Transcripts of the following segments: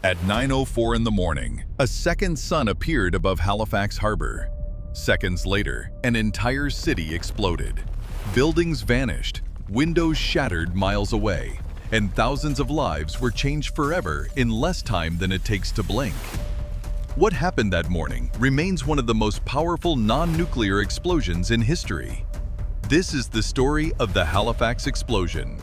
At 9:04 in the morning, a second sun appeared above Halifax Harbor. Seconds later, an entire city exploded. Buildings vanished, windows shattered miles away, and thousands of lives were changed forever in less time than it takes to blink. What happened that morning remains one of the most powerful non-nuclear explosions in history. This is the story of the Halifax explosion.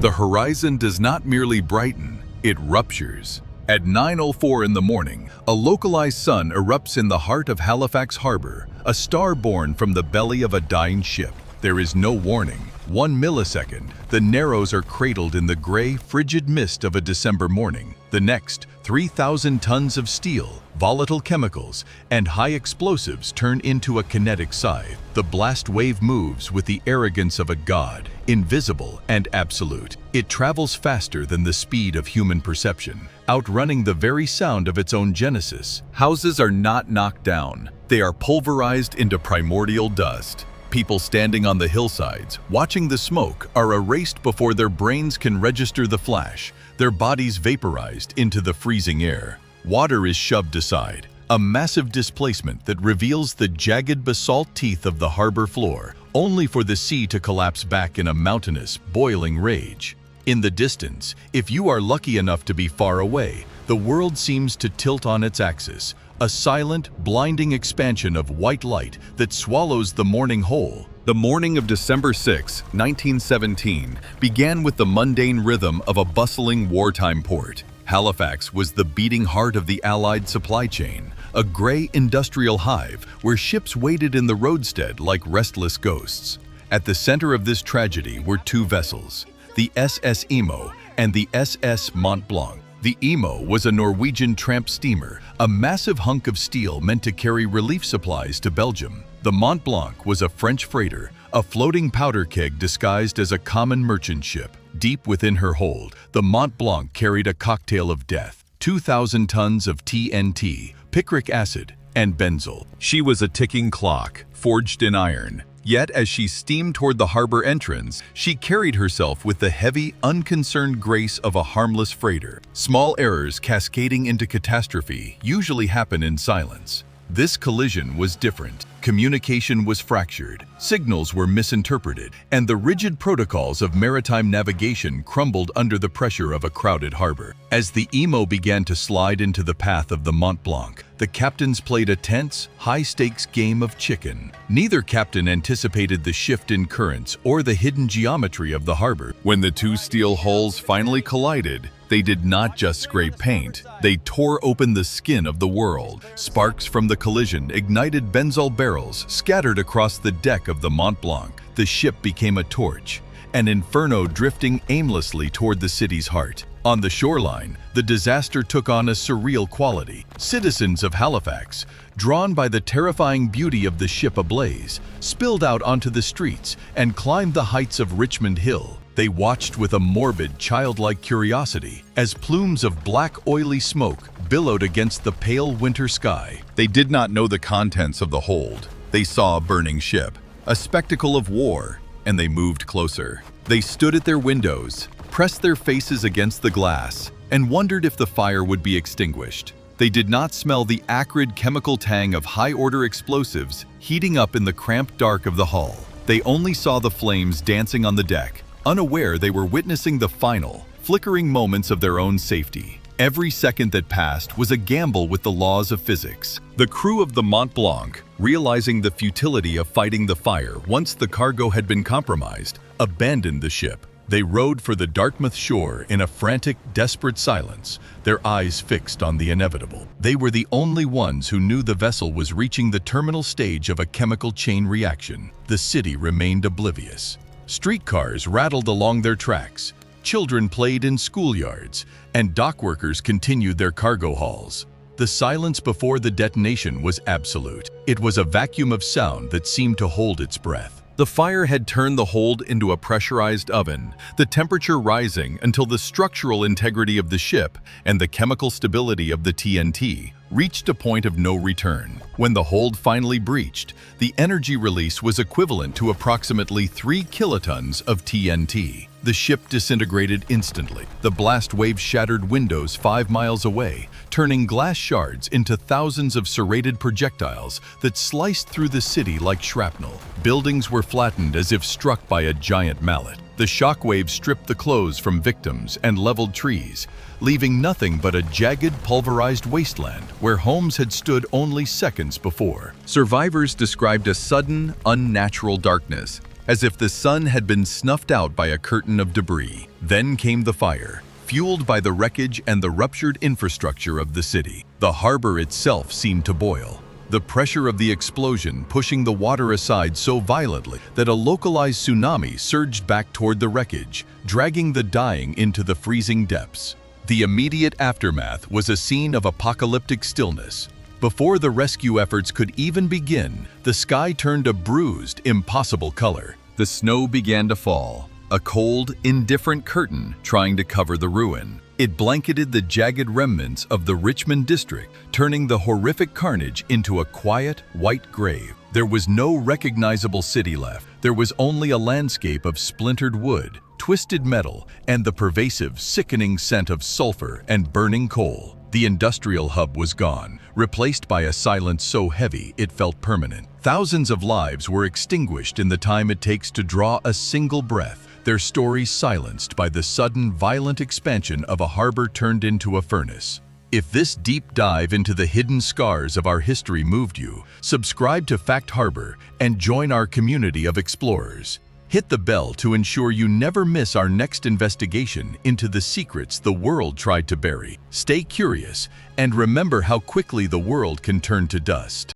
The horizon does not merely brighten, it ruptures. At 9:04 in the morning, a localized sun erupts in the heart of Halifax Harbor, a star born from the belly of a dying ship. There is no warning. 1 millisecond, the Narrows are cradled in the gray, frigid mist of a December morning. The next, 3,000 tons of steel, volatile chemicals, and high explosives turn into a kinetic scythe. The blast wave moves with the arrogance of a god, invisible and absolute. It travels faster than the speed of human perception, outrunning the very sound of its own genesis. Houses are not knocked down. They are pulverized into primordial dust. People standing on the hillsides, watching the smoke, are erased before their brains can register the flash, their bodies vaporized into the freezing air. Water is shoved aside, a massive displacement that reveals the jagged basalt teeth of the harbor floor, only for the sea to collapse back in a mountainous, boiling rage. In the distance, if you are lucky enough to be far away, the world seems to tilt on its axis, a silent, blinding expansion of white light that swallows the morning whole. The morning of December 6, 1917, began with the mundane rhythm of a bustling wartime port. Halifax was the beating heart of the Allied supply chain, a gray industrial hive where ships waited in the roadstead like restless ghosts. At the center of this tragedy were two vessels, the SS Emo and the SS Mont-Blanc. The Emo was a Norwegian tramp steamer, a massive hunk of steel meant to carry relief supplies to Belgium. The Mont-Blanc was a French freighter, a floating powder keg disguised as a common merchant ship. Deep within her hold, the Mont-Blanc carried a cocktail of death, 2,000 tons of TNT, picric acid, and benzol. She was a ticking clock, forged in iron. Yet as she steamed toward the harbor entrance, she carried herself with the heavy, unconcerned grace of a harmless freighter. Small errors cascading into catastrophe usually happen in silence. This collision was different. Communication was fractured, signals were misinterpreted, and the rigid protocols of maritime navigation crumbled under the pressure of a crowded harbor. As the Emo began to slide into the path of the Mont-Blanc, the captains played a tense, high-stakes game of chicken. Neither captain anticipated the shift in currents or the hidden geometry of the harbor. When the two steel hulls finally collided, they did not just scrape paint, they tore open the skin of the world. Sparks from the collision ignited benzol barrels scattered across the deck of the Mont-Blanc. The ship became a torch, an inferno drifting aimlessly toward the city's heart. On the shoreline, the disaster took on a surreal quality. Citizens of Halifax, drawn by the terrifying beauty of the ship ablaze, spilled out onto the streets and climbed the heights of Richmond Hill. They watched with a morbid, childlike curiosity as plumes of black, oily smoke billowed against the pale winter sky. They did not know the contents of the hold. They saw a burning ship, a spectacle of war, and they moved closer. They stood at their windows, pressed their faces against the glass, and wondered if the fire would be extinguished. They did not smell the acrid chemical tang of high-order explosives heating up in the cramped dark of the hull. They only saw the flames dancing on the deck, unaware they were witnessing the final, flickering moments of their own safety. Every second that passed was a gamble with the laws of physics. The crew of the Mont-Blanc, realizing the futility of fighting the fire once the cargo had been compromised, abandoned the ship. They rowed for the Dartmouth shore in a frantic, desperate silence, their eyes fixed on the inevitable. They were the only ones who knew the vessel was reaching the terminal stage of a chemical chain reaction. The city remained oblivious. Streetcars rattled along their tracks, children played in schoolyards, and dockworkers continued their cargo hauls. The silence before the detonation was absolute. It was a vacuum of sound that seemed to hold its breath. The fire had turned the hold into a pressurized oven, the temperature rising until the structural integrity of the ship and the chemical stability of the TNT reached a point of no return. When the hold finally breached, the energy release was equivalent to approximately 3 kilotons of TNT. The ship disintegrated instantly. The blast wave shattered windows 5 miles away, turning glass shards into thousands of serrated projectiles that sliced through the city like shrapnel. Buildings were flattened as if struck by a giant mallet. The shockwave stripped the clothes from victims and leveled trees, leaving nothing but a jagged, pulverized wasteland where homes had stood only seconds before. Survivors described a sudden, unnatural darkness, as if the sun had been snuffed out by a curtain of debris. Then came the fire, fueled by the wreckage and the ruptured infrastructure of the city. The harbor itself seemed to boil, the pressure of the explosion pushing the water aside so violently that a localized tsunami surged back toward the wreckage, dragging the dying into the freezing depths. The immediate aftermath was a scene of apocalyptic stillness. Before the rescue efforts could even begin, the sky turned a bruised, impossible color. The snow began to fall, a cold, indifferent curtain trying to cover the ruin. It blanketed the jagged remnants of the Richmond district, turning the horrific carnage into a quiet, white grave. There was no recognizable city left. There was only a landscape of splintered wood, twisted metal, and the pervasive, sickening scent of sulfur and burning coal. The industrial hub was gone, replaced by a silence so heavy it felt permanent. Thousands of lives were extinguished in the time it takes to draw a single breath, their stories silenced by the sudden, violent expansion of a harbor turned into a furnace. If this deep dive into the hidden scars of our history moved you, subscribe to Fact Harbor and join our community of explorers. Hit the bell to ensure you never miss our next investigation into the secrets the world tried to bury. Stay curious and remember how quickly the world can turn to dust.